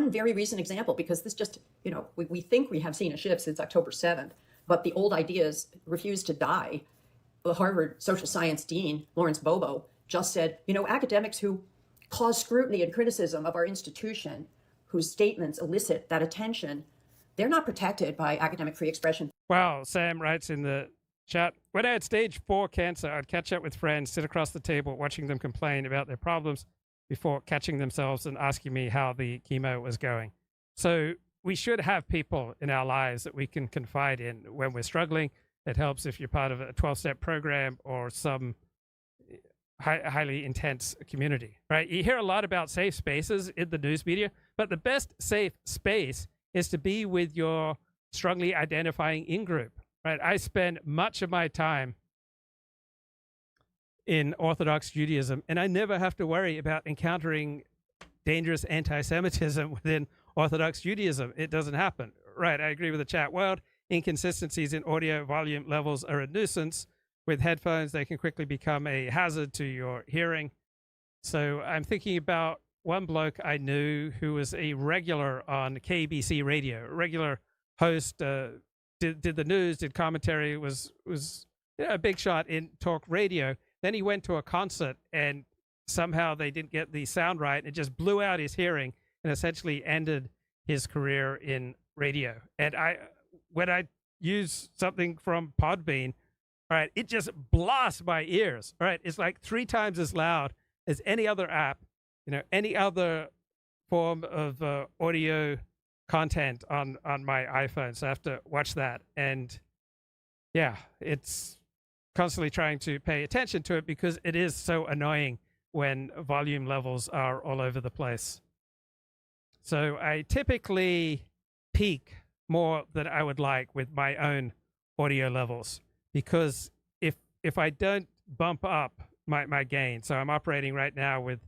one very recent example, because this just, we think we have seen a shift since October 7th, but the old ideas refuse to die. The Harvard social science dean, Lawrence Bobo, just said, academics who cause scrutiny and criticism of our institution, whose statements elicit that attention, they're not protected by academic free expression. Wow, Sam writes in the chat, when I had stage 4 cancer, I'd catch up with friends, sit across the table, watching them complain about their problems before catching themselves and asking me how the chemo was going. So we should have people in our lives that we can confide in when we're struggling. It helps if you're part of a 12-step program or some highly intense community, right? You hear a lot about safe spaces in the news media, but the best safe space is to be with your strongly identifying in-group, right? I spend much of my time in Orthodox Judaism, and I never have to worry about encountering dangerous anti-Semitism within Orthodox Judaism. It doesn't happen, right? I agree with the chat world. Inconsistencies in audio volume levels are a nuisance. With headphones, they can quickly become a hazard to your hearing. So I'm thinking about one bloke I knew who was a regular on KBC radio, a regular host, did the news, did commentary, was a big shot in talk radio. Then he went to a concert and somehow they didn't get the sound right. It just blew out his hearing and essentially ended his career in radio. And when I use something from Podbean, all right, it just blasts my ears. All right, it's like 3 times as loud as any other app, any other form of audio content on my iPhone. So I have to watch that. And yeah, it's constantly trying to pay attention to it because it is so annoying when volume levels are all over the place. So I typically peak more than I would like with my own audio levels, because if I don't bump up my gain, so I'm operating right now with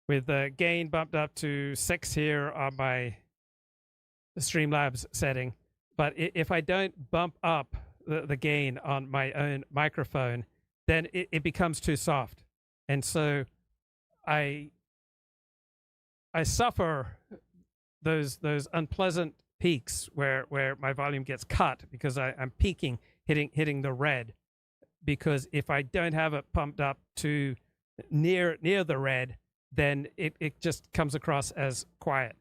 the gain bumped up to 6 here on my Streamlabs setting, but if I don't bump up the gain on my own microphone, then it becomes too soft, and so I suffer those unpleasant peaks where my volume gets cut because I'm peaking, hitting the red. Because if I don't have it pumped up to near the red, then it just comes across as quiet.